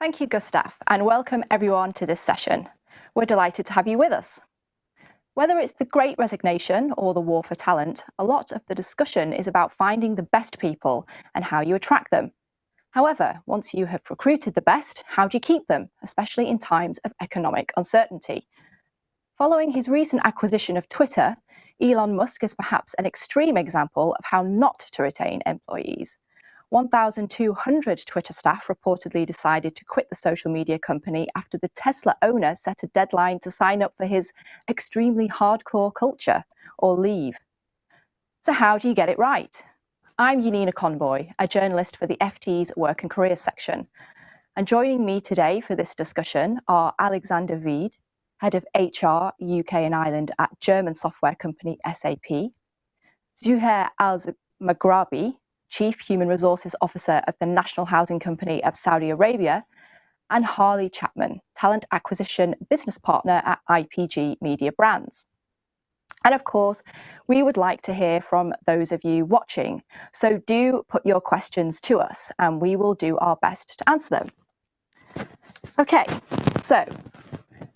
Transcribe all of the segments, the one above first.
Thank you, Gustav, and welcome everyone to this session. We're delighted to have you with us. Whether it's the Great Resignation or the war for talent, a lot of the discussion is about finding the best people and how you attract them. However, once you have recruited the best, how do you keep them, especially in times of economic uncertainty? Following his recent acquisition of Twitter, Elon Musk is perhaps an extreme example of how not to retain employees. 1,200 Twitter staff reportedly decided to quit the social media company after the Tesla owner set a deadline to sign up for his extremely hardcore culture or leave. So how do you get it right? I'm Janina Conboye, a journalist for the FT's Work and Careers section. And joining me today for this discussion are Alexander Wiede, Head of HR, UK and Ireland at German software company SAP, Zuhair Maghrabi, Chief Human Resources Officer of the National Housing Company of Saudi Arabia, and Harley Chapman, Talent Acquisition Business Partner at IPG Mediabrands. And of course, we would like to hear from those of you watching, so do put your questions to us and we will do our best to answer them. Okay, so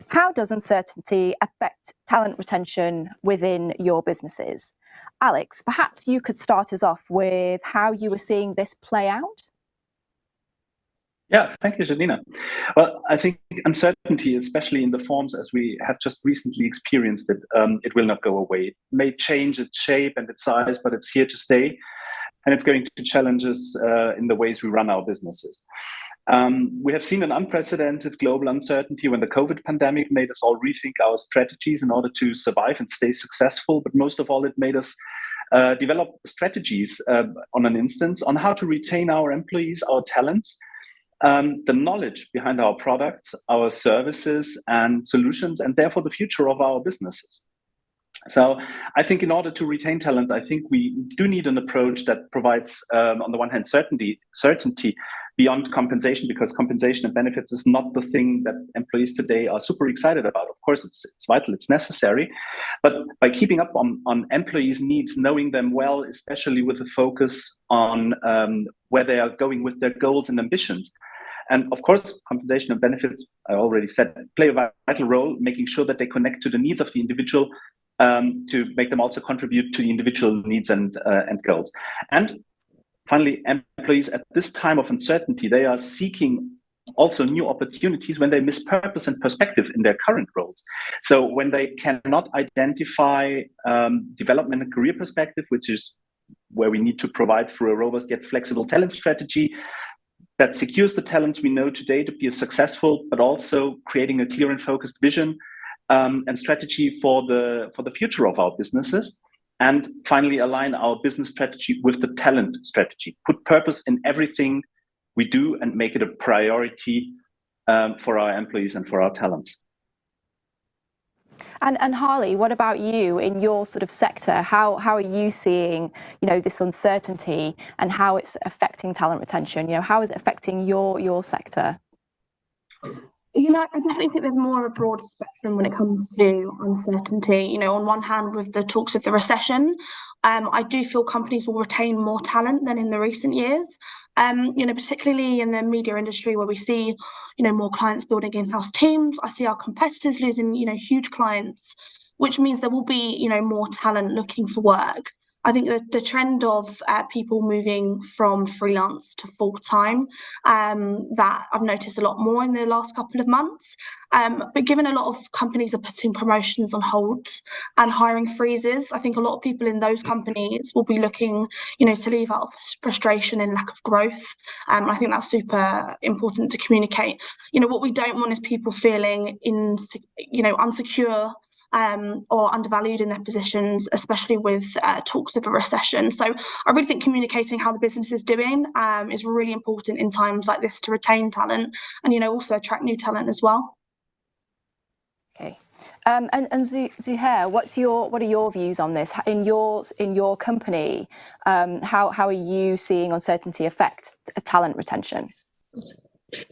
how does uncertainty affect talent retention within your businesses? Alex, perhaps you could start us off with how you were seeing this play out? Yeah, thank you, Janina. Well, I think uncertainty, especially in the forms as we have just recently experienced it, it will not go away. It may change its shape and its size, but it's here to stay. And it's going to challenge us in the ways we run our businesses. We have seen an unprecedented global uncertainty when the COVID pandemic made us all rethink our strategies in order to survive and stay successful. But most of all, it made us develop strategies on an instance on how to retain our employees, our talents, the knowledge behind our products, our services and solutions, and therefore the future of our businesses. So I think in order to retain talent, I think we do need an approach that provides, on the one hand, certainty beyond compensation, because compensation and benefits is not the thing that employees today are super excited about. Of course, it's vital, it's necessary. But by keeping up on employees' needs, knowing them well, especially with a focus on where they are going with their goals and ambitions. And of course, compensation and benefits, I already said, play a vital role, making sure that they connect to the needs of the individual, to make them also contribute to the individual needs and goals. And finally, employees at this time of uncertainty, they are seeking also new opportunities when they miss purpose and perspective in their current roles. So when they cannot identify development and career perspective, which is where we need to provide through a robust yet flexible talent strategy that secures the talents we know today to be successful, but also creating a clear and focused vision and strategy for the future of our businesses. And finally, align our business strategy with the talent strategy. Put purpose in everything we do and make it a priority for our employees and for our talents. And Harley, what about you in your sort of sector? How are you seeing, this uncertainty and how it's affecting talent retention? How is it affecting your sector? I definitely think there's more of a broad spectrum when it comes to uncertainty. On one hand, with the talks of the recession, I do feel companies will retain more talent than in the recent years. Particularly in the media industry where we see, more clients building in-house teams. I see our competitors losing, huge clients, which means there will be, more talent looking for work. I think the trend of people moving from freelance to full-time, that I've noticed a lot more in the last couple of months. But given a lot of companies are putting promotions on hold and hiring freezes, I think a lot of people in those companies will be looking, to leave out of frustration and lack of growth. I think that's super important to communicate. What we don't want is people feeling insecure or undervalued in their positions, especially with talks of a recession. So I really think communicating how the business is doing is really important in times like this to retain talent and, also attract new talent as well. Okay. And Zuhair, what are your views on this? In your company, how are you seeing uncertainty affect talent retention?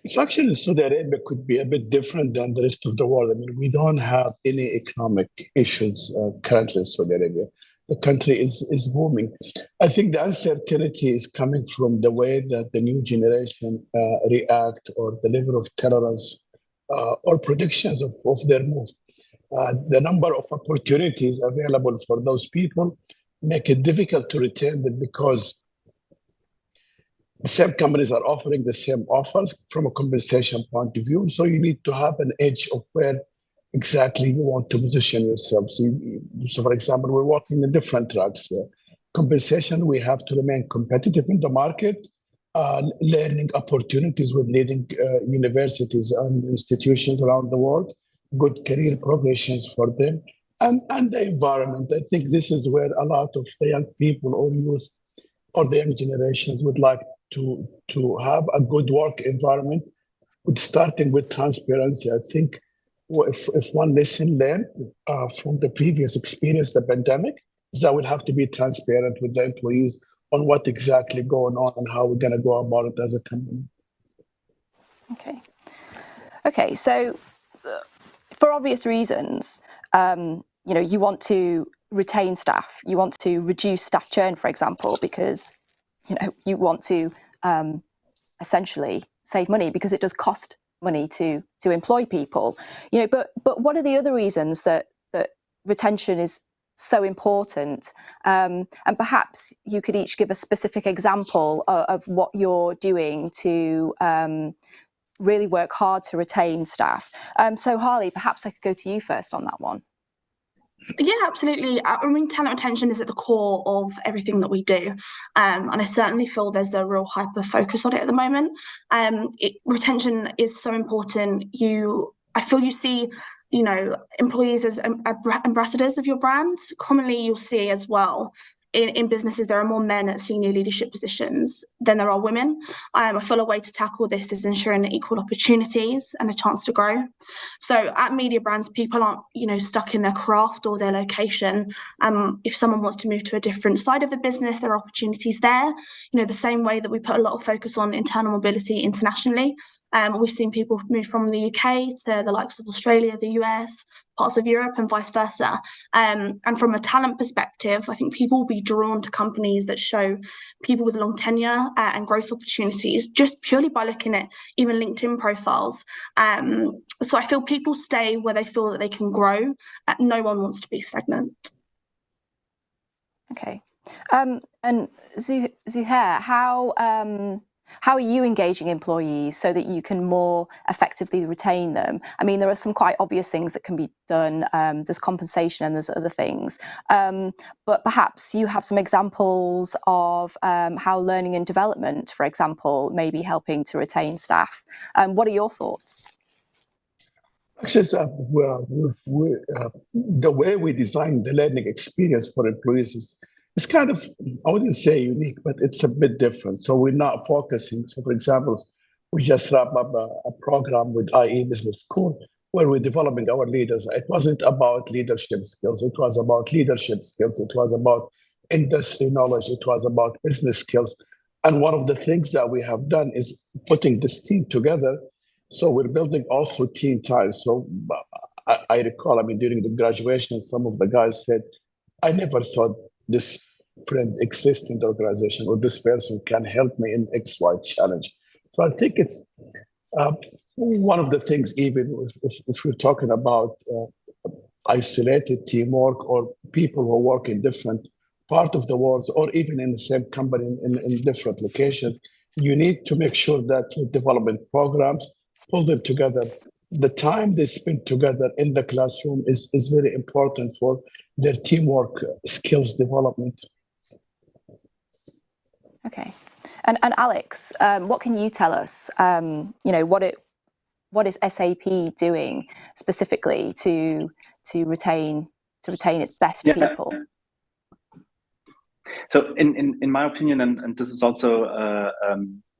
It's actually Saudi Arabia could be a bit different than the rest of the world. I mean, we don't have any economic issues currently in Saudi Arabia. the country is booming. I think the uncertainty is coming from the way that the new generation react, or the level of tolerance or predictions of their move. The number of opportunities available for those people make it difficult to retain them, because the same companies are offering the same offers from a compensation point of view. So you need to have an edge of where exactly you want to position yourself. So for example, we're working in different tracks. Compensation, we have to remain competitive in the market. Learning opportunities with leading universities and institutions around the world, good career progressions for them, and the environment. I think this is where a lot of the young people or youth or the young generations would like to have a good work environment, starting with transparency. I think if one lesson learned from the previous experience, the pandemic, is that we'll have to be transparent with the employees on what exactly going on and how we're going to go about it as a company. Okay. So for obvious reasons, you want to retain staff, you want to reduce staff churn, for example, because you want to essentially save money, because it does cost money to employ people. But what are the other reasons that retention is so important? And perhaps you could each give a specific example of what you're doing to really work hard to retain staff. So Harley, perhaps I could go to you first on that one. Yeah, absolutely. I mean, talent retention is at the core of everything that we do. And I certainly feel there's a real hyper focus on it at the moment. Retention is so important. I feel you see, employees as ambassadors of your brand. Commonly, you'll see as well, in businesses, there are more men at senior leadership positions than there are women. I feel a way to tackle this is ensuring equal opportunities and a chance to grow. So at Mediabrands, people aren't, stuck in their craft or their location. If someone wants to move to a different side of the business, there are opportunities there. The same way that we put a lot of focus on internal mobility internationally. We've seen people move from the UK to the likes of Australia, the US, parts of Europe, and vice versa. And from a talent perspective, I think people will be drawn to companies that show people with long tenure and growth opportunities, just purely by looking at even LinkedIn profiles. So I feel people stay where they feel that they can grow. No one wants to be stagnant. Okay. And Zuhair, how are you engaging employees so that you can more effectively retain them? I mean, there are some quite obvious things that can be done. There's compensation and there's other things. But perhaps you have some examples of how learning and development, for example, may be helping to retain staff. What are your thoughts? Actually, the way we design the learning experience for employees it's kind of, I wouldn't say unique, but it's a bit different. So we're not focusing. So for example, we just wrapped up a program with IE Business School where we're developing our leaders. It wasn't about leadership skills. It was about leadership skills. It was about industry knowledge. It was about business skills. And one of the things that we have done is putting this team together. So we're building also team ties. So I recall, during the graduation, some of the guys said, I never thought this friend exists in the organization, or this person can help me in XY challenge. So I think it's one of the things, even if we're talking about isolated teamwork or people who work in different parts of the world, or even in the same company in different locations, you need to make sure that your development programs pull them together. The time they spend together in the classroom is very important for their teamwork skills development. Okay, and Alex, what can you tell us? What is SAP doing specifically to retain its best people? So in my opinion, and this is also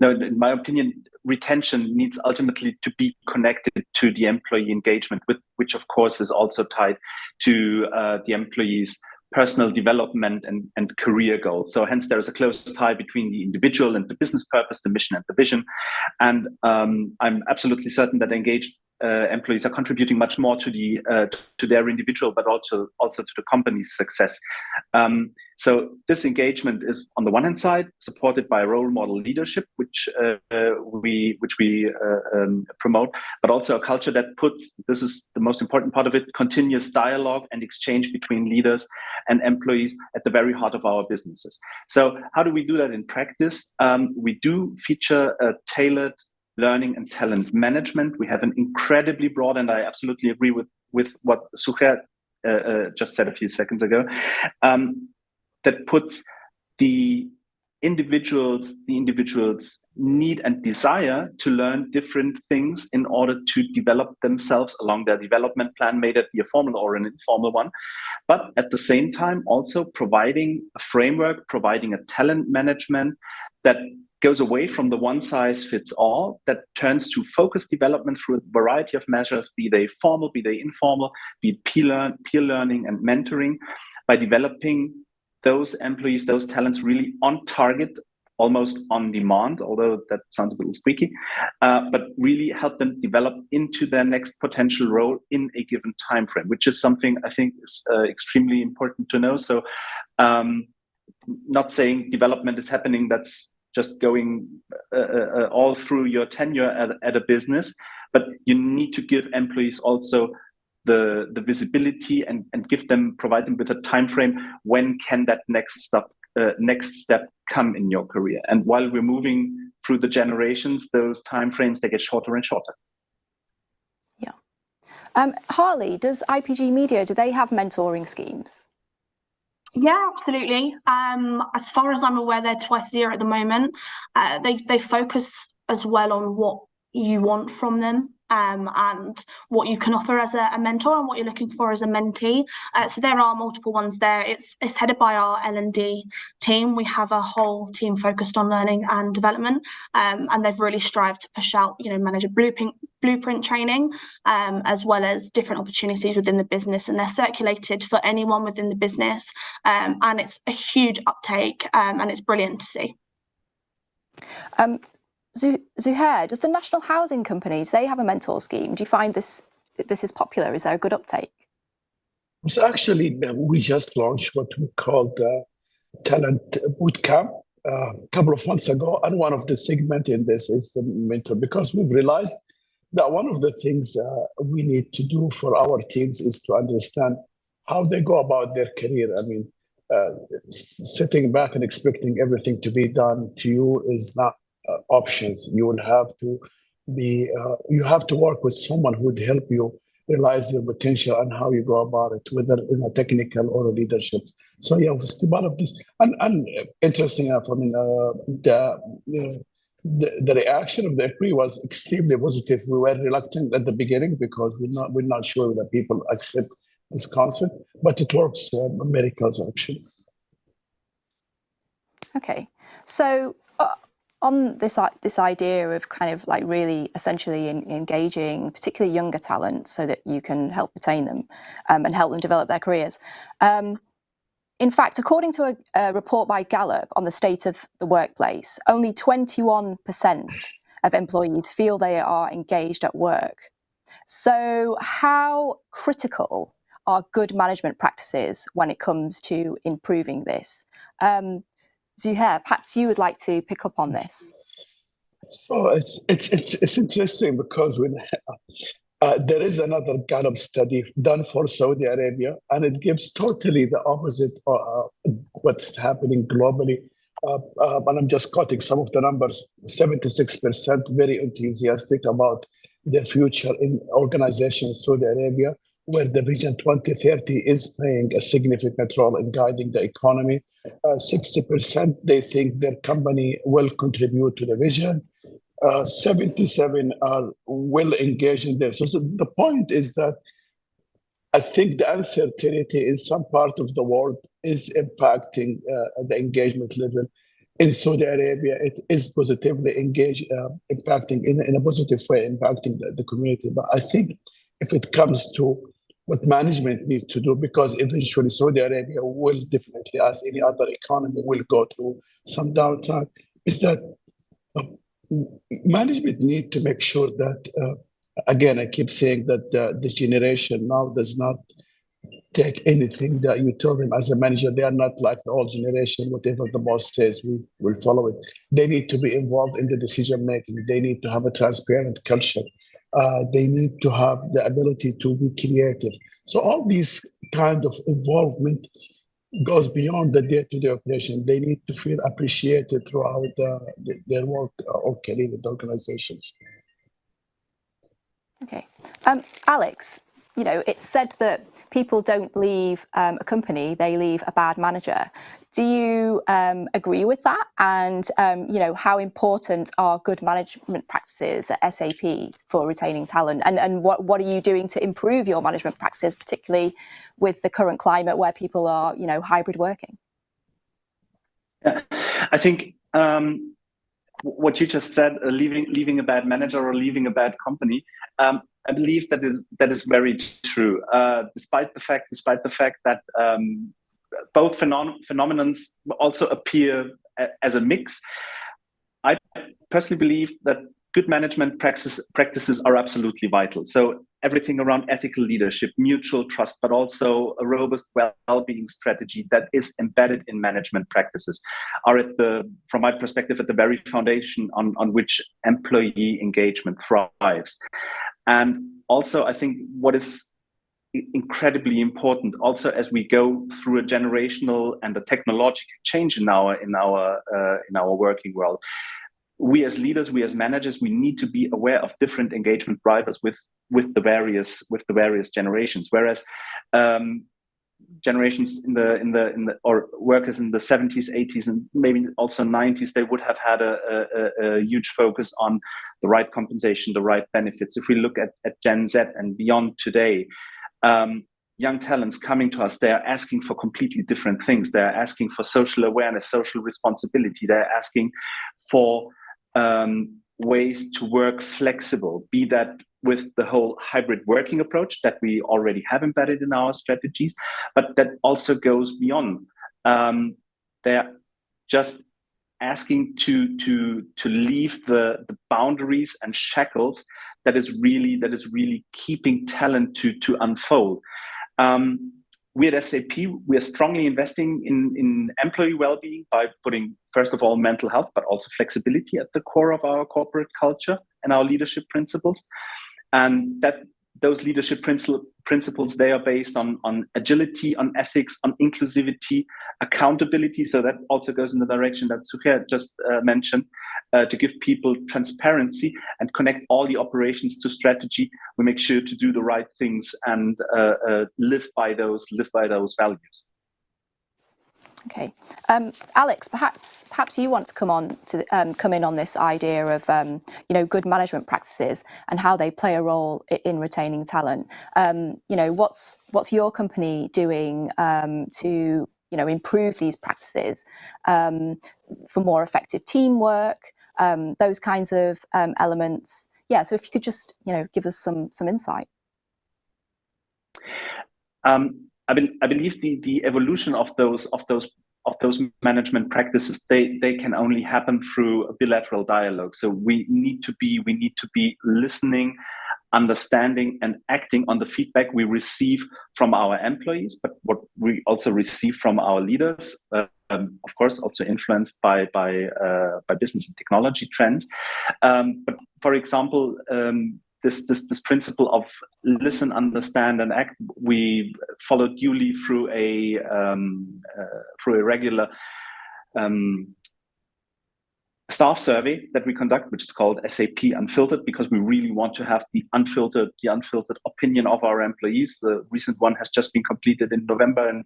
in my opinion, retention needs ultimately to be connected to the employee engagement, which of course is also tied to the employee's personal development and career goals. So hence there is a close tie between the individual and the business purpose, the mission and the vision. And I'm absolutely certain that engaged employees are contributing much more to their individual, but also to the company's success. So this engagement is, on the one hand side, supported by role model leadership, which we promote, but also a culture that puts, this is the most important part of it, continuous dialogue and exchange between leaders and employees at the very heart of our businesses. So how do we do that in practice? We do feature a tailored learning and talent management. We have an incredibly broad, and I absolutely agree with what Zuhair just said a few seconds ago, that puts the individuals' need and desire to learn different things in order to develop themselves along their development plan, may that be a formal or an informal one. But at the same time, also providing a framework, providing a talent management that goes away from the one-size-fits-all, that turns to focused development through a variety of measures, be they formal, be they informal, be it peer learning and mentoring, by developing those employees, those talents really on target, almost on demand, although that sounds a little squeaky, but really help them develop into their next potential role in a given time frame, which is something I think is extremely important to know. So not saying development is happening, that's just going all through your tenure at a business, but you need to give employees also the visibility and provide them with a time frame. When can that next step come in your career? And while we're moving through the generations, those time frames, they get shorter and shorter. Yeah. Harley, does IPG Media, do they have mentoring schemes? Yeah, absolutely. As far as I'm aware, they're twice a year at the moment. They focus as well on what you want from them, and what you can offer as a mentor and what you're looking for as a mentee. So there are multiple ones there. It's headed by our L&D team. We have a whole team focused on learning and development, and they've really strived to push out, manager blueprint training, as well as different opportunities within the business, and they're circulated for anyone within the business, and it's a huge uptake, and it's brilliant to see. Zuhair, does the National Housing Company, do they have a mentor scheme? Do you find this is popular? Is there a good uptake? So actually, we just launched what we call the Talent Bootcamp a couple of months ago, and one of the segments in this is mentor, because we've realized that one of the things we need to do for our teams is to understand how they go about their career. I mean, sitting back and expecting everything to be done to you is not options. You will have to be, you have to work with someone who would help you realize your potential and how you go about it, whether in a technical or a leadership. So yeah, was part of this. And interesting enough, I mean, the reaction of the employee was extremely positive. We were reluctant at the beginning because we're not sure that people accept this concept, but it works miracles actually. Okay, so on this idea of kind of like really essentially engaging particularly younger talent so that you can help retain them and help them develop their careers. In fact, according to a report by Gallup on the state of the workplace, only 21% of employees feel they are engaged at work. So how critical are good management practices when it comes to improving this? Zuhair, perhaps you would like to pick up on this. So it's interesting because when there is another Gallup study done for Saudi Arabia, and it gives totally the opposite of what's happening globally. And I'm just quoting some of the numbers. 76% very enthusiastic about their future in organizations in Saudi Arabia, where the Vision 2030 is playing a significant role in guiding the economy. 60% they think their company will contribute to the vision. 77 are well engaged in this. So the point is that I think the uncertainty in some part of the world is impacting the engagement level. In Saudi Arabia, it is positively impacting in a positive way, impacting the community. But I think if it comes to what management needs to do, because eventually Saudi Arabia will definitely, as any other economy, will go through some downtime, is that management need to make sure that again, I keep saying that the generation now does not take anything that you tell them as a manager. They are not like the old generation. Whatever the boss says, we will follow it. They need to be involved in the decision making. They need to have a transparent culture. They need to have the ability to be creative. So all these kind of involvement goes beyond the day-to-day operation. They need to feel appreciated throughout their work or career with organizations. Okay. Alex, it's said that people don't leave a company, they leave a bad manager. Do you agree with that? And, how important are good management practices at SAP for retaining talent? And what are you doing to improve your management practices, particularly with the current climate where people are, hybrid working? Yeah, I think what you just said, leaving a bad manager or leaving a bad company, I believe that is very true. Despite the fact that both phenomenons also appear as a mix, I personally believe that good management practices are absolutely vital. So everything around ethical leadership, mutual trust, but also a robust well-being strategy that is embedded in management practices are from my perspective, at the very foundation on which employee engagement thrives. And also, I think what is incredibly important, also as we go through a generational and a technological change in our working world, we as leaders, we as managers, we need to be aware of different engagement drivers with the various generations. Whereas generations or workers in the 70s, 80s, and maybe also 90s, they would have had a huge focus on the right compensation, the right benefits. If we look at Gen Z and beyond today, young talents coming to us, they are asking for completely different things. They're asking for social awareness, social responsibility. They're asking for ways to work flexible, be that with the whole hybrid working approach that we already have embedded in our strategies, but that also goes beyond. They're just asking to leave the boundaries and shackles that is really keeping talent to unfold. We at SAP, we are strongly investing in employee well-being by putting, first of all, mental health, but also flexibility at the core of our corporate culture and our leadership principles. And that those leadership principles, they are based on agility, on ethics, on inclusivity, accountability. So that also goes in the direction that Zuhair just mentioned, to give people transparency and connect all the operations to strategy. We make sure to do the right things and live by those values. Okay, Alex, perhaps you want to come in on this idea of good management practices and how they play a role in retaining talent. What's your company doing to improve these practices for more effective teamwork, those kinds of elements? Yeah, so if you could just give us some insight. I believe the evolution of those management practices, they can only happen through a bilateral dialogue. So we need to be listening, understanding, and acting on the feedback we receive from our employees, but what we also receive from our leaders, of course, also influenced by business and technology trends. But for example, this principle of listen, understand, and act, we followed duly through a regular staff survey that we conduct, which is called SAP Unfiltered, because we really want to have the unfiltered opinion of our employees. The recent one has just been completed in November, and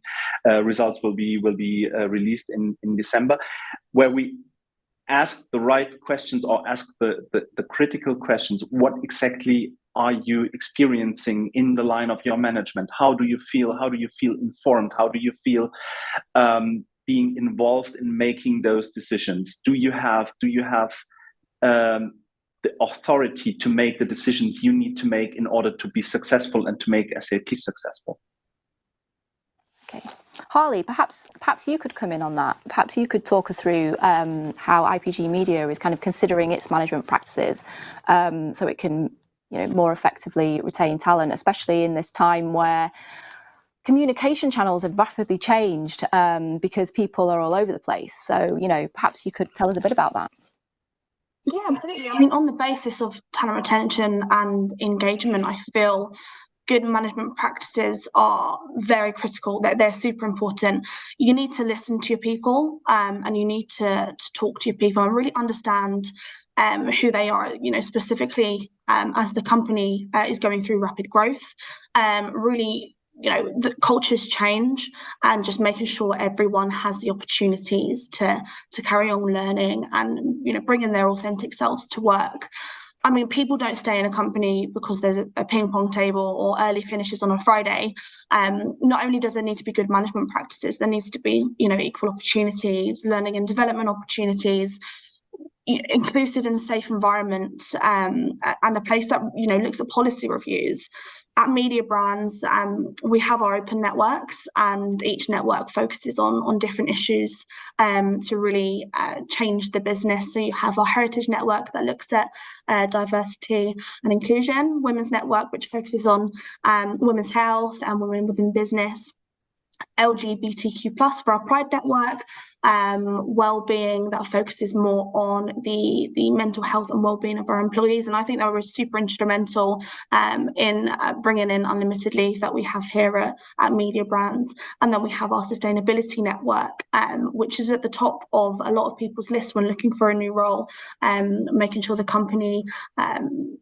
results will be released in December, where we ask the right questions, or ask the critical questions. What exactly are you experiencing in the line of your management? How do you feel? How do you feel informed? How do you feel being involved in making those decisions? Do you have the authority to make the decisions you need to make in order to be successful and to make SAP successful? Okay. Harley, perhaps you could come in on that. Perhaps you could talk us through how IPG Media is kind of considering its management practices so it can more effectively retain talent, especially in this time where communication channels have rapidly changed because people are all over the place. So, perhaps you could tell us a bit about that. Yeah, absolutely. I mean, on the basis of talent retention and engagement, I feel good management practices are very critical. They're super important. You need to listen to your people, and you need to talk to your people and really understand who they are, specifically as the company is going through rapid growth. Really, the cultures change, and just making sure everyone has the opportunities to carry on learning and bringing their authentic selves to work. I mean, people don't stay in a company because there's a ping pong table or early finishes on a Friday. Not only does there need to be good management practices, there needs to be equal opportunities, learning and development opportunities, inclusive and safe environment, and a place that looks at policy reviews. At Mediabrands, we have our open networks, and each network focuses on different issues to really change the business. So you have our heritage network that looks at diversity and inclusion, women's network, which focuses on women's health and women within business, LGBTQ+ for our Pride network, well-being that focuses more on the mental health and well-being of our employees. And I think that was super instrumental in bringing in unlimited leave that we have here at Mediabrands. And then we have our sustainability network, which is at the top of a lot of people's lists when looking for a new role, making sure the company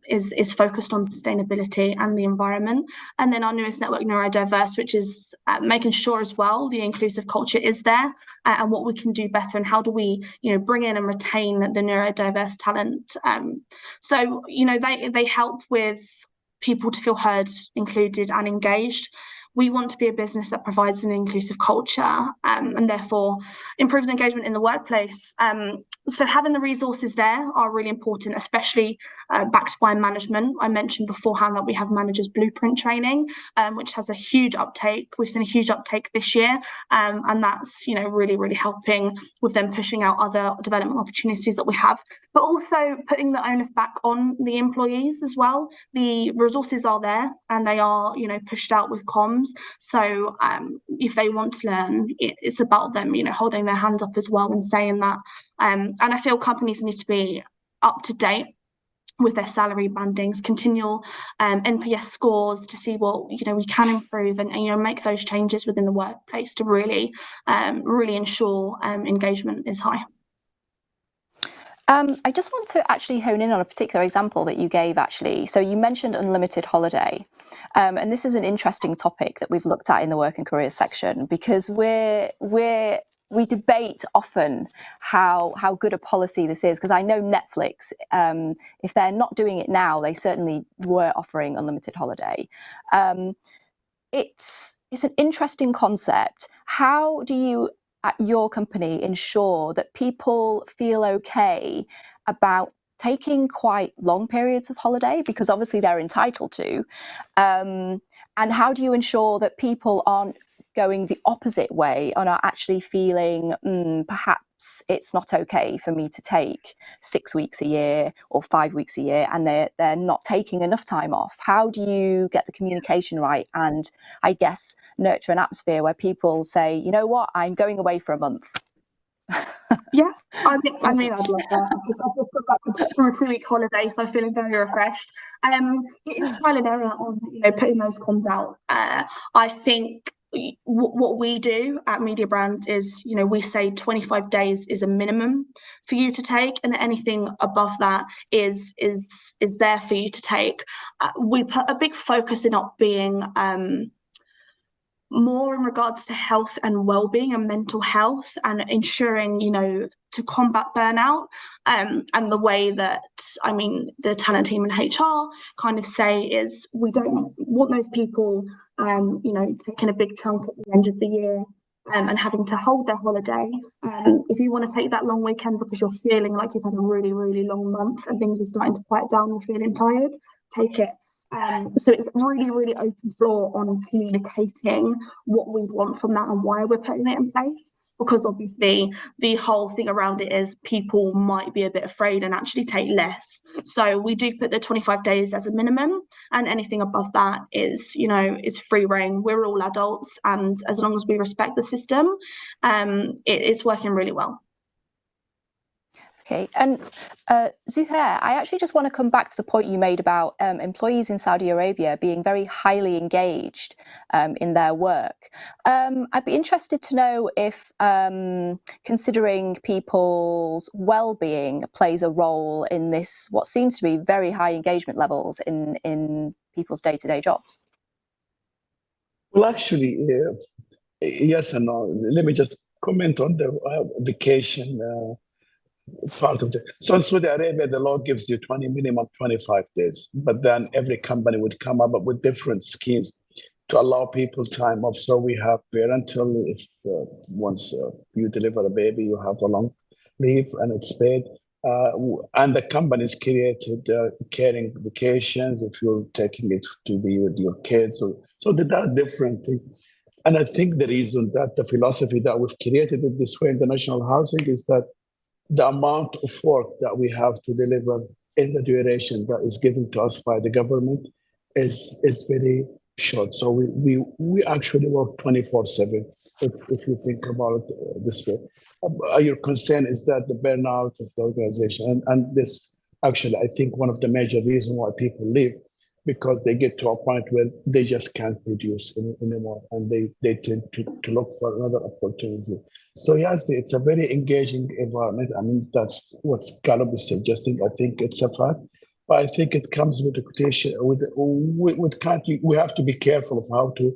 is focused on sustainability and the environment. And then our newest network, Neurodiverse, which is making sure as well the inclusive culture is there, and what we can do better, and how do we bring in and retain the neurodiverse talent. So they help with people to feel heard, included and engaged. We want to be a business that provides an inclusive culture and therefore improves engagement in the workplace. So having the resources there are really important, especially backed by management. I mentioned beforehand that we have managers blueprint training, which has a huge uptake. We've seen a huge uptake this year, and that's really, really helping with them pushing out other development opportunities that we have, but also putting the onus back on the employees as well. The resources are there, and they are pushed out with comms. So if they want to learn, it's about them holding their hand up as well and saying that. And I feel companies need to be up to date with their salary bandings, continual NPS scores to see what we can improve, and make those changes within the workplace to really ensure engagement is high. I just want to actually hone in on a particular example that you gave, actually. So you mentioned unlimited holiday, and this is an interesting topic that we've looked at in the work and careers section, because we debate often how good a policy this is, because I know Netflix, if they're not doing it now, they certainly were offering unlimited holiday. It's an interesting concept. How do you at your company ensure that people feel okay about taking quite long periods of holiday, because obviously they're entitled to, and how do you ensure that people aren't going the opposite way and are actually feeling perhaps it's not okay for me to take 6 weeks a year or 5 weeks a year, and they're not taking enough time off? How do you get the communication right, and I guess nurture an atmosphere where people say, you know what, I'm going away for a month? Yeah, I mean, I'd love that. I've just got back from a 2-week holiday, so I'm feeling very refreshed. It is trial and error on putting those comms out. I think what we do at Mediabrands is, we say 25 days is a minimum for you to take, and anything above that is there for you to take. We put a big focus in not being more in regards to health and well-being and mental health, and ensuring to combat burnout, and the way that the talent team and HR kind of say is, we don't want those people taking a big chunk at the end of the year and having to hold their holiday. If you want to take that long weekend because you're feeling like you've had a really, really long month and things are starting to quiet down, you're feeling tired, take it. So it's really, really open floor on communicating what we want from that and why we're putting it in place. Because obviously the whole thing around it is people might be a bit afraid and actually take less. So we do put the 25 days as a minimum, and anything above that is, you know, is free reign. We're all adults, and as long as we respect the system, it's working really well. Okay, and Zuhair, I actually just want to come back to the point you made about employees in Saudi Arabia being very highly engaged in their work. I'd be interested to know if considering people's well-being plays a role in this, what seems to be very high engagement levels in people's day-to-day jobs. Well, actually, yes and no. Let me just comment on the vacation part of the. So in Saudi Arabia, the law gives you minimum 25 days, but then every company would come up with different schemes to allow people time off. So we have parental, if once you deliver a baby, you have a long leave and it's paid. And the companies created caring vacations if you're taking it to be with your kids. So there are different things. And I think the reason that the philosophy that we've created it this way in the national housing is that the amount of work that we have to deliver in the duration that is given to us by the government is very short. So we actually work 24/7. If you think about it this way, your concern is that the burnout of the organization, and this actually I think one of the major reasons why people leave, because they get to a point where they just can't produce anymore, and they tend to look for another opportunity. So yes, it's a very engaging environment. I mean, that's what Caleb is suggesting. I think it's a fact, but I think it comes with reputation. We have to be careful of how to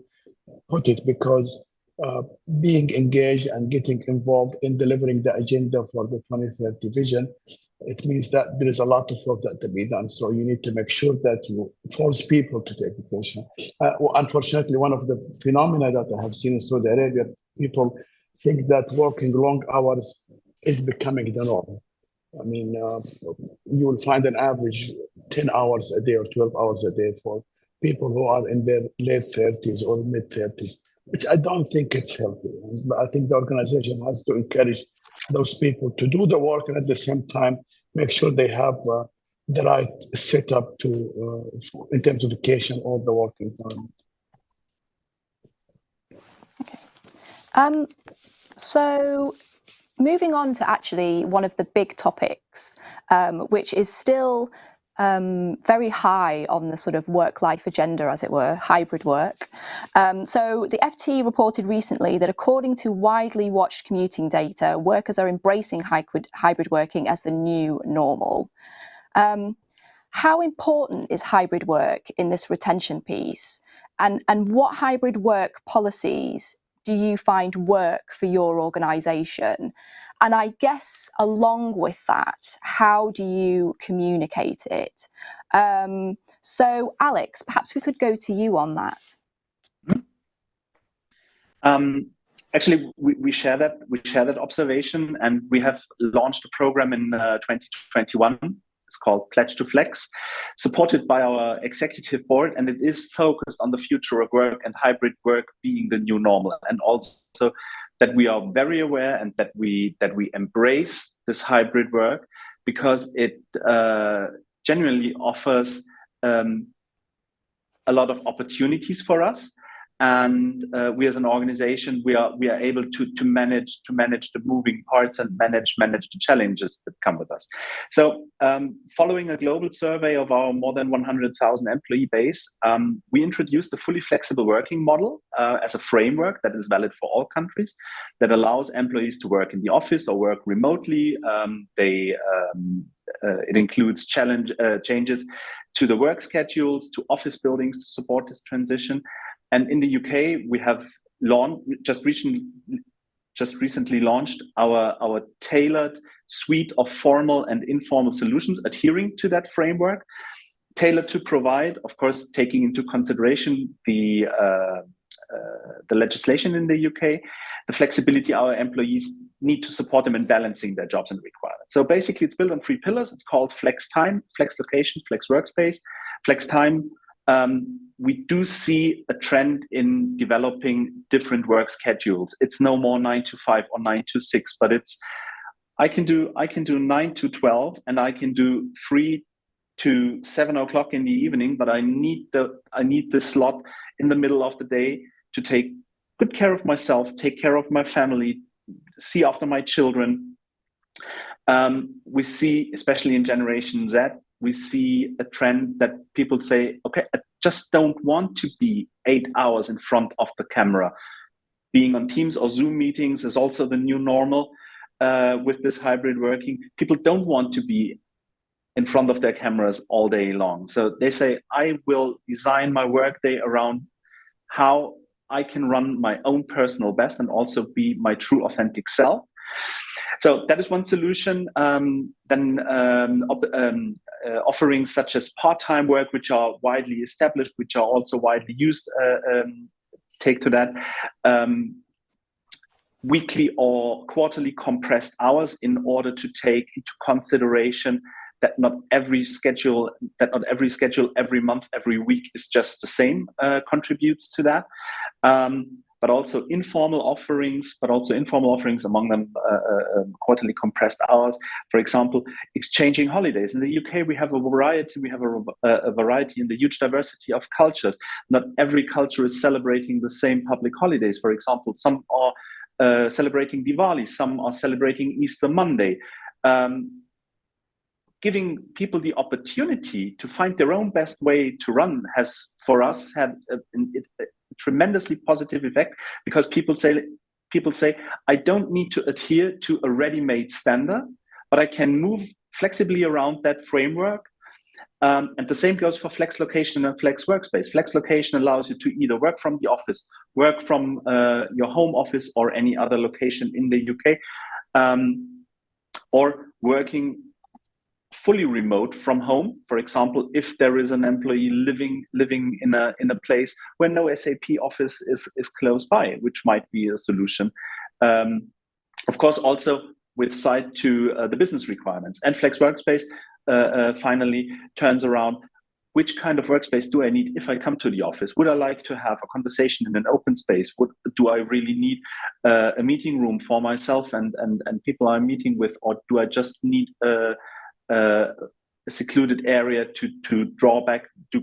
put it, because being engaged and getting involved in delivering the agenda for the 2030 vision, it means that there is a lot of work that to be done. So you need to make sure that you force people to take vacation. Unfortunately, one of the phenomena that I have seen in Saudi Arabia, people think that working long hours is becoming the norm. I mean, you will find an average 10 hours a day or 12 hours a day for people who are in their late 30s or mid 30s, which I don't think it's healthy. But I think the organization has to encourage those people to do the work and at the same time make sure they have the right setup to in terms of vacation or the work environment. Okay. So moving on to actually one of the big topics, which is still very high on the sort of work-life agenda, as it were, hybrid work. So the FT reported recently that according to widely watched commuting data, workers are embracing hybrid working as the new normal. How important is hybrid work in this retention piece? And what hybrid work policies do you find work for your organisation? And I guess along with that, how do you communicate it? So Alex, perhaps we could go to you on that. Actually, we share that observation, and we have launched a program in 2021. It's called Pledge to Flex, supported by our executive board, and it is focused on the future of work and hybrid work being the new normal, and also that we are very aware and that we embrace this hybrid work because it genuinely offers a lot of opportunities for us. And we as an organization, we are able to manage the moving parts and manage the challenges that come with us. So following a global survey of our more than 100,000 employee base, we introduced a fully flexible working model as a framework that is valid for all countries, that allows employees to work in the office or work remotely. It includes changes to the work schedules, to office buildings to support this transition. And in the UK, we have just recently launched our tailored suite of formal and informal solutions adhering to that framework, tailored to provide, of course, taking into consideration the legislation in the UK, the flexibility our employees need to support them in balancing their jobs and requirements. So basically, it's built on 3 pillars. It's called flex time, flex location, flex workspace. Flex time, we do see a trend in developing different work schedules. It's no more 9 to 5 or 9 to 6, but it's I can do 9 to 12, and I can do 3 to 7 o'clock in the evening. But I need the slot in the middle of the day to take good care of myself, take care of my family, see after my children. We see, especially in Generation Z, we see a trend that people say, okay, I just don't want to be 8 hours in front of the camera. Being on Teams or Zoom meetings is also the new normal with this hybrid working. People don't want to be in front of their cameras all day long. So they say, I will design my workday around how I can run my own personal best and also be my true authentic self. So that is one solution. Offerings such as part-time work, which are widely established, which are also widely used, take to that. Weekly or quarterly compressed hours in order to take into consideration that not every schedule every month, every week is just the same, contributes to that. But also informal offerings, among them quarterly compressed hours. For example, exchanging holidays. In the UK, we have a variety. We have a variety in the huge diversity of cultures. Not every culture is celebrating the same public holidays. For example, some are celebrating Diwali, some are celebrating Easter Monday. Giving people the opportunity to find their own best way to run has, for us, had a tremendously positive effect, because people say, I don't need to adhere to a ready-made standard, but I can move flexibly around that framework. And the same goes for flex location and flex workspace. Flex location allows you to either work from the office, work from your home office or any other location in the UK, or working fully remote from home. For example, if there is an employee living in a place where no SAP office is close by, which might be a solution. Of course, also with sight to the business requirements. And Flex Workspace finally turns around, which kind of workspace do I need if I come to the office? Would I like to have a conversation in an open space? Do I really need a meeting room for myself and people I'm meeting with, or do I just need a secluded area to draw back, do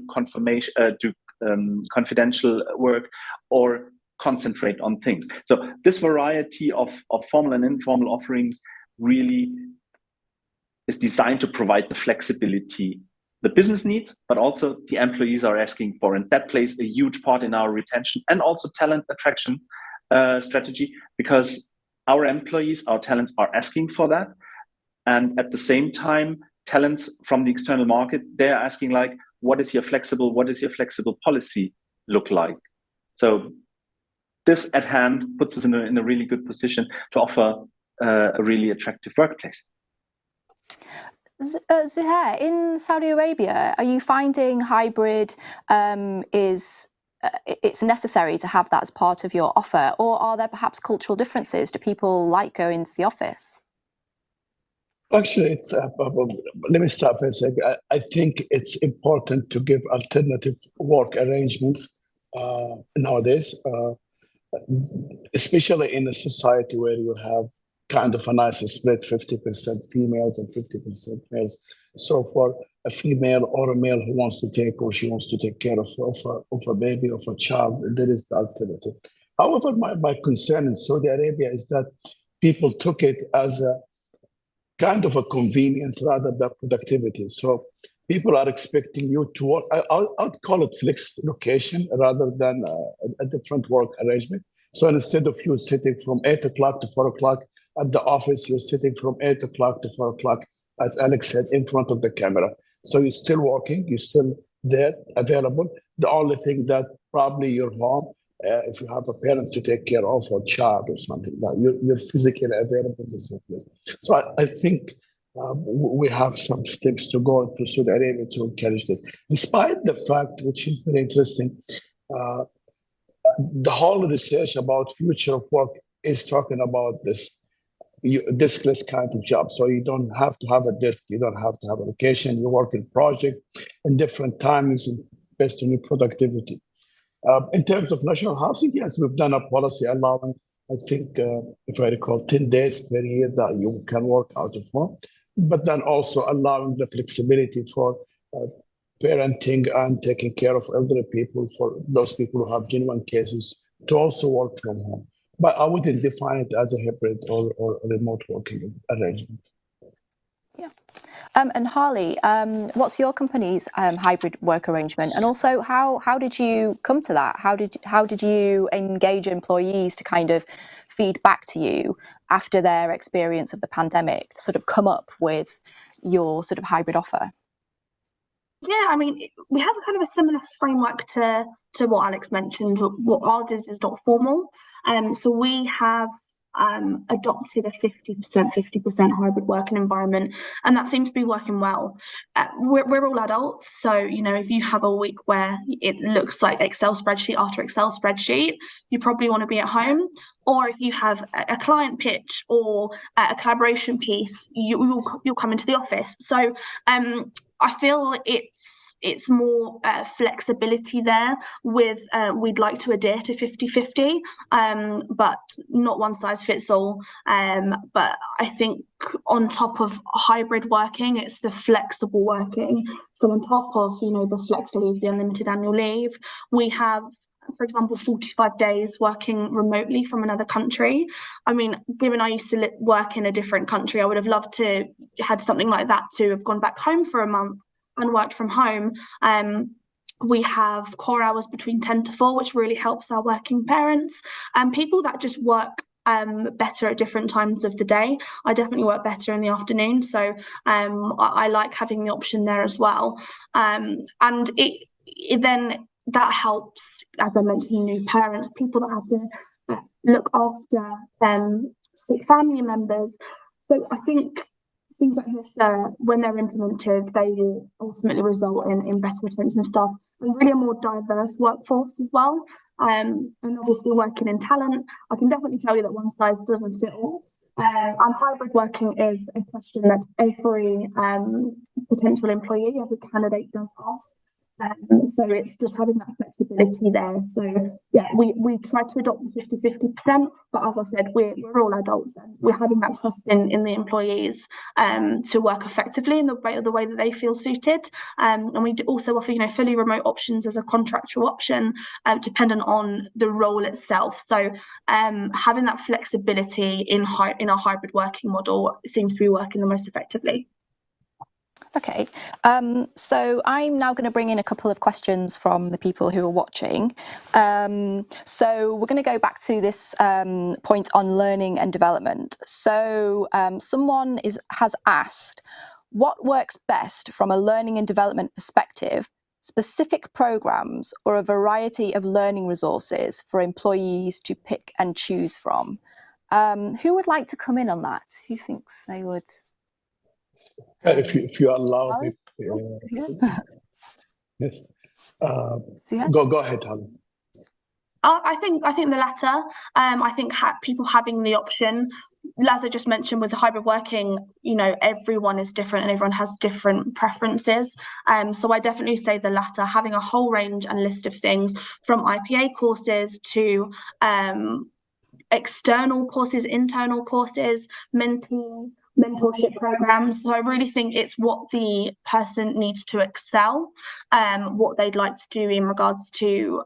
confidential work, or concentrate on things? So this variety of formal and informal offerings really is designed to provide the flexibility the business needs, but also the employees are asking for. And that plays a huge part in our retention and also talent attraction strategy, because our employees, our talents are asking for that. And at the same time, talents from the external market, they're asking, like, what is your flexible policy look like? So this at hand puts us in a really good position to offer a really attractive workplace. Zuhair, in Saudi Arabia, are you finding hybrid it's necessary to have that as part of your offer, or are there perhaps cultural differences? Do people like going to the office? Actually, it's let me start for a second. I think it's important to give alternative work arrangements nowadays, especially in a society where you have kind of a nice split, 50% females and 50% males. So for a female or a male who wants to take, or she wants to take care of a baby, of a child, there is the alternative. However, my concern in Saudi Arabia is that people took it as a kind of a convenience rather than productivity. So people are expecting you to work. I'd call it flex location rather than a different work arrangement. So instead of you sitting from 8 o'clock to 4 o'clock at the office, you're sitting from 8 o'clock to 4 o'clock, as Alex said, in front of the camera. So you're still working, you're still there, available. The only thing that probably you're home, if you have a parent to take care of, or child or something, you're physically available in this place. So I think we have some steps to go to Saudi Arabia to encourage this. Despite the fact, which is very interesting, the whole research about future of work is talking about this deskless kind of job. So you don't have to have a desk, you don't have to have a location, you work in project in different times based on your productivity. In terms of national housing, yes, we've done a policy allowing, I think, if I recall, 10 days per year that you can work out of home, but then also allowing the flexibility for parenting and taking care of elderly people, for those people who have genuine cases, to also work from home. But I wouldn't define it as a hybrid or a remote working arrangement. Yeah. And Harley, what's your company's hybrid work arrangement? And also, how did you come to that? How did you engage employees to kind of feed back to you after their experience of the pandemic to sort of come up with your sort of hybrid offer? Yeah, I mean, we have kind of a similar framework to what Alex mentioned. What ours is not formal. So we have adopted a 50% hybrid working environment, and that seems to be working well. We're all adults, so if you have a week where it looks like Excel spreadsheet after Excel spreadsheet, you probably want to be at home. Or if you have a client pitch or a collaboration piece, you'll come into the office. So I feel it's more flexibility there with we'd like to adhere to 50-50, but not one size fits all. But I think on top of hybrid working, it's the flexible working. So on top of the flex leave, the unlimited annual leave, we have, for example, 45 days working remotely from another country. I mean, given I used to work in a different country, I would have loved to had something like that, to have gone back home for a month and worked from home. We have core hours between 10 to 4, which really helps our working parents and people that just work better at different times of the day. I definitely work better in the afternoon, so I like having the option there as well. And it then that helps, as I mentioned, new parents, people that have to look after sick family members. So I think things like this, when they're implemented, they will ultimately result in better retention of staff and really a more diverse workforce as well. And obviously working in talent, I can definitely tell you that one size doesn't fit all. And hybrid working is a question that every potential employee, every candidate does ask. So it's just having that flexibility there. So yeah, we try to adopt the 50%, but as I said, we're all adults and we're having that trust in the employees to work effectively in the way that they feel suited. And we also offer fully remote options as a contractual option, dependent on the role itself. So having that flexibility in our hybrid working model seems to be working the most effectively. Okay, so I'm now going to bring in a couple of questions from the people who are watching. So we're going to go back to this point on learning and development. So someone has asked, what works best from a learning and development perspective, specific programs or a variety of learning resources for employees to pick and choose from? Who would like to come in on that? Who thinks they would? If you allow me, yes. Go ahead, Harley. I think the latter. I think people having the option, as I just mentioned, with the hybrid working, everyone is different and everyone has different preferences. So I definitely say the latter, having a whole range and list of things from IPA courses to external courses, internal courses, mentorship programs. So I really think it's what the person needs to excel, what they'd like to do in regards to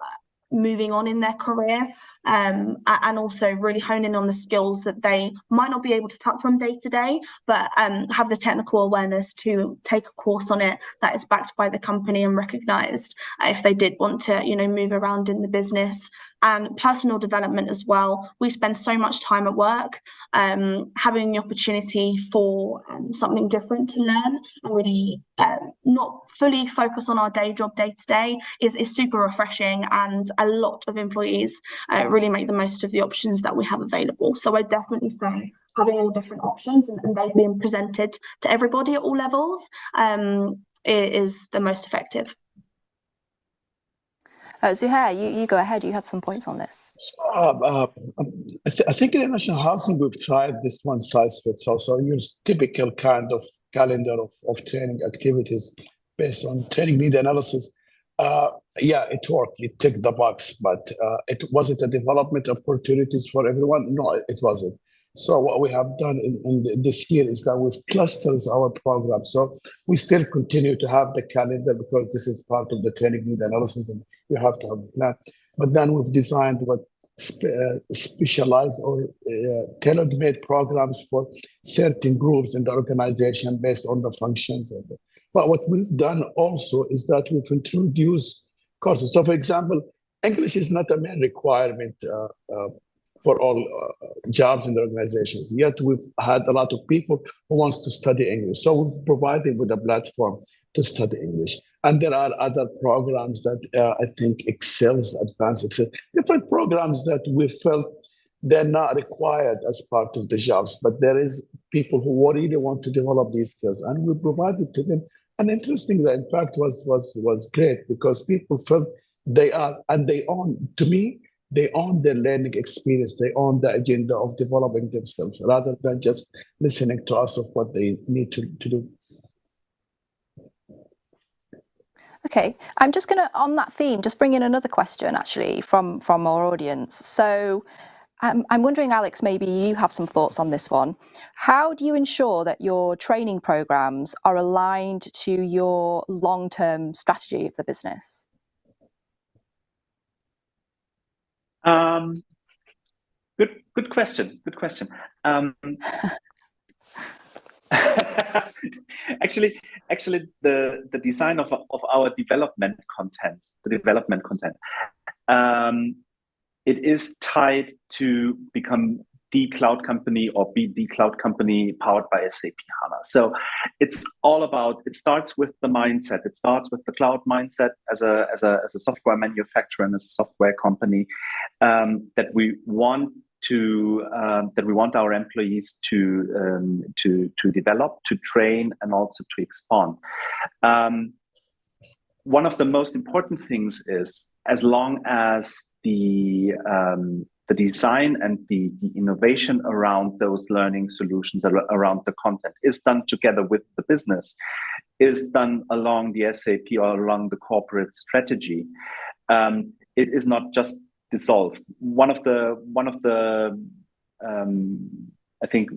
moving on in their career, and also really hone in on the skills that they might not be able to touch on day to day, but have the technical awareness to take a course on it that is backed by the company and recognised if they did want to move around in the business. And personal development as well. We spend so much time at work, having the opportunity for something different to learn and really not fully focus on our day job day to day is super refreshing, and a lot of employees really make the most of the options that we have available. So I definitely say having all different options and they being presented to everybody at all levels is the most effective. Zuhair, you go ahead. You had some points on this. I think in international housing, we've tried this one size fits all. So use typical kind of calendar of training activities based on training need analysis. Yeah, it worked. It ticked the box, but was it a development opportunities for everyone? No, it wasn't. So what we have done in this year is that we've clustered our program. So we still continue to have the calendar because this is part of the training need analysis, and you have to have a plan. But then we've designed what specialized or tailor-made programs for certain groups in the organization based on the functions. But what we've done also is that we've introduced courses. So, for example, English is not a main requirement for all jobs in the organizations. Yet we've had a lot of people who wants to study English. So we've provided with a platform to study English. And there are other programs that I think excels, advanced excel, different programs that we felt they're not required as part of the jobs, but there is people who really want to develop these skills, and we provided to them. And interesting, the impact was great because people felt they are, and they own, to me, they own their learning experience. They own the agenda of developing themselves rather than just listening to us of what they need to do. Okay, I'm just going to, on that theme, just bring in another question actually from our audience. So I'm wondering, Alex, maybe you have some thoughts on this one. How do you ensure that your training programs are aligned to your long-term strategy of the business? Good question. Good question. Actually, the design of our development content, it is tied to become the cloud company or be the cloud company powered by SAP HANA. So it's all about, it starts with the mindset. It starts with the cloud mindset as a software manufacturer and as a software company, that we want our employees to develop, to train, and also to expand. One of the most important things is, as long as the design and the innovation around those learning solutions, around the content, is done together with the business, is done along the SAP or along the corporate strategy, it is not just dissolved. One of the I think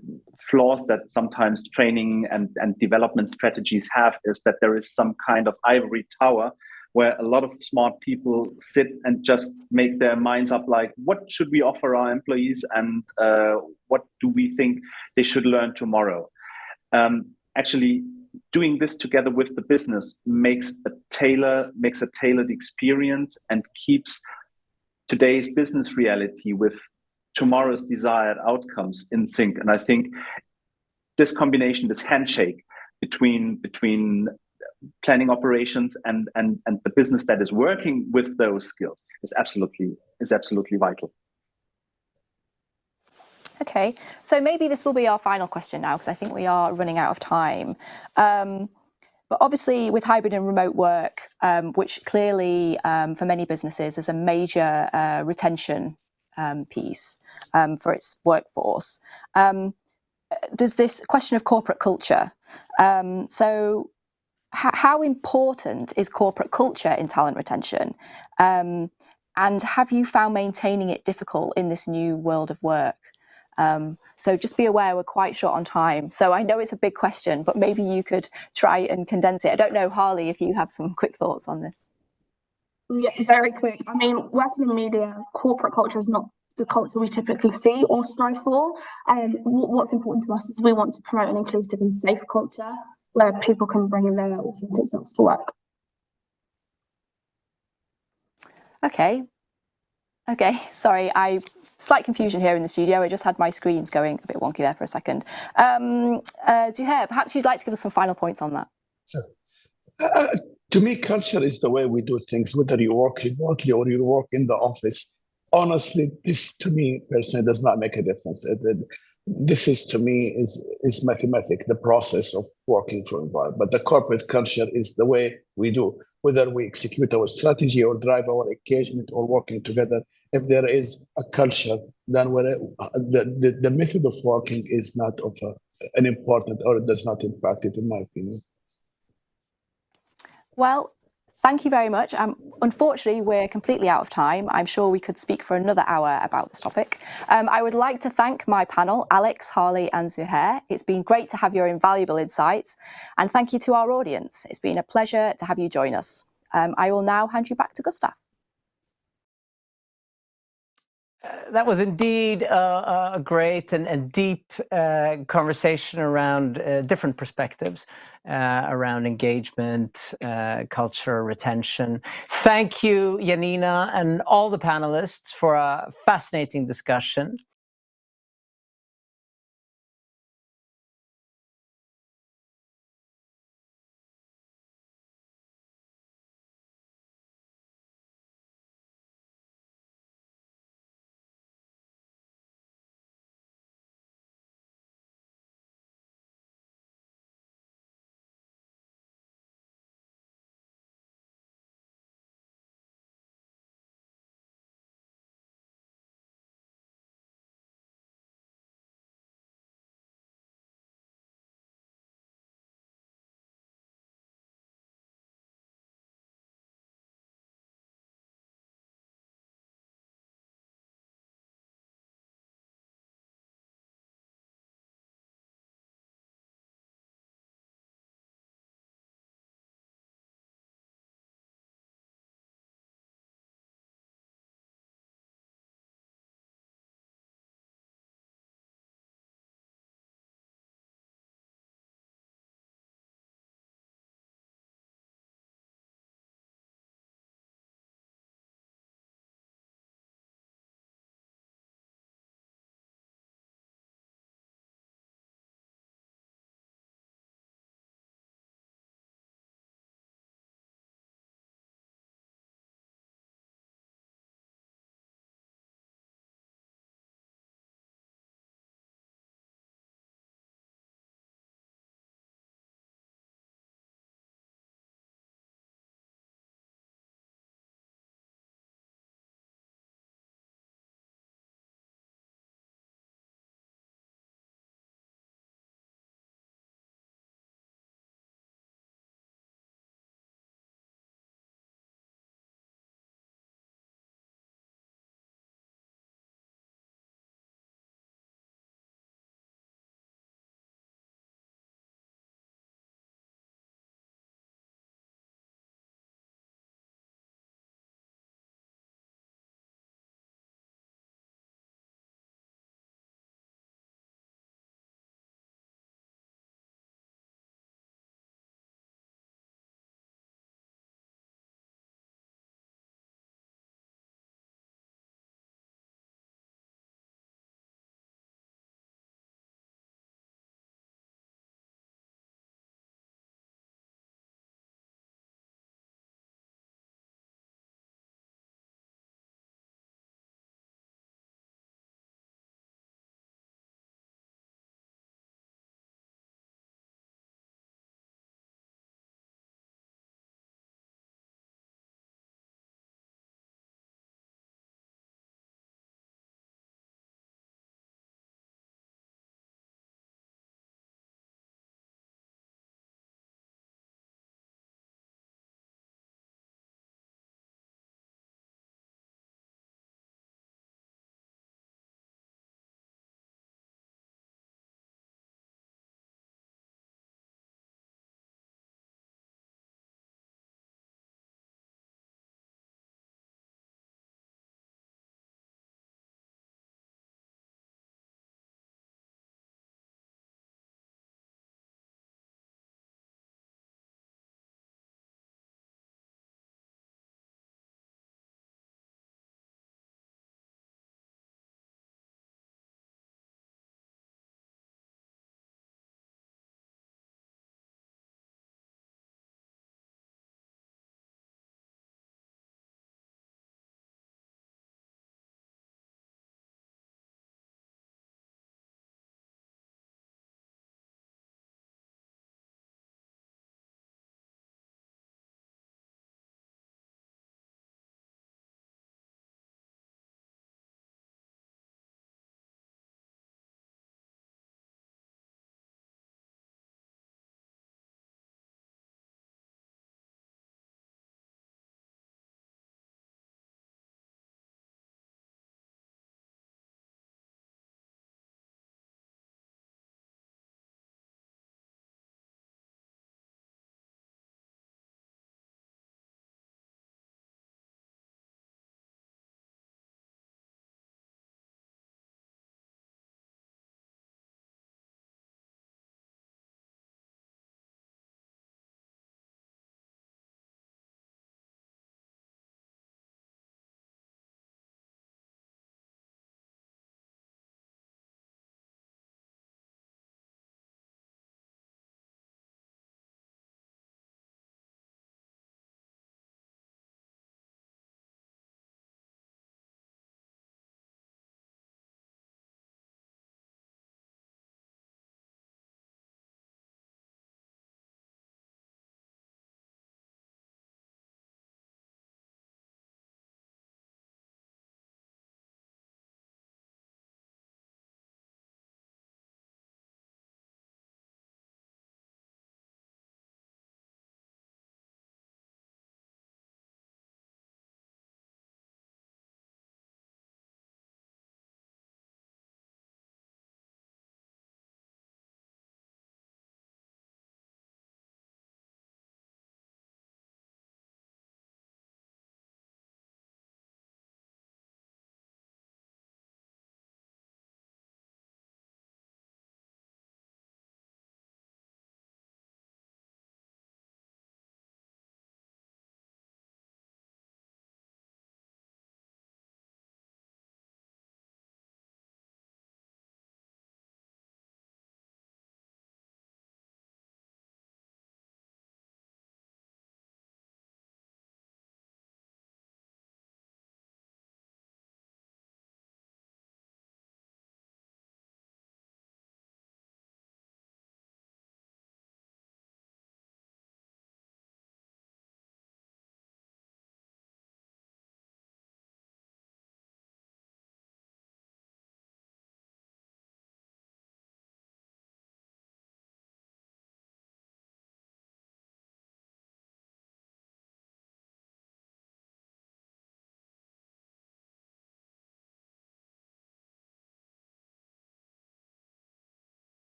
flaws that sometimes training and development strategies have is that there is some kind of ivory tower where a lot of smart people sit and just make their minds up like, what should we offer our employees, and what do we think they should learn tomorrow? Actually, doing this together with the business makes a tailored experience and keeps today's business reality with tomorrow's desired outcomes in sync. And I think this combination, this handshake between planning operations and the business that is working with those skills is absolutely vital. Okay, so maybe this will be our final question now, because I think we are running out of time. But obviously, with hybrid and remote work, which clearly for many businesses is a major retention piece for its workforce, there's this question of corporate culture. So how important is corporate culture in talent retention? And have you found maintaining it difficult in this new world of work? So just be aware we're quite short on time. So I know it's a big question, but maybe you could try and condense it. I don't know, Harley, if you have some quick thoughts on this. Yeah, very quick. I mean, working in media, corporate culture is not the culture we typically see or strive for. What's important to us is we want to promote an inclusive and safe culture where people can bring in their authentic selves to work. Okay, sorry, slight confusion here in the studio. I just had my screens going a bit wonky there for a second. Zuhair, perhaps you'd like to give us some final points on that. Sure. To me, culture is the way we do things, whether you work remotely or you work in the office. Honestly, this to me personally does not make a difference. this is to me is mathematics, the process of working for environment. But the corporate culture is the way we do, whether we execute our strategy or drive our engagement or working together. If there is a culture, then the method of working is not of an important, or it does not impact it, in my opinion. Well, thank you very much. Unfortunately, we're completely out of time. I'm sure we could speak for another hour about this topic. I would like to thank my panel, Alex, Harley and Zuhair. It's been great to have your invaluable insights. And thank you to our audience. It's been a pleasure to have you join us. I will now hand you back to Gustav. That was indeed a great and deep conversation around different perspectives around engagement, culture, retention. Thank you, Janina, and all the panelists for a fascinating discussion.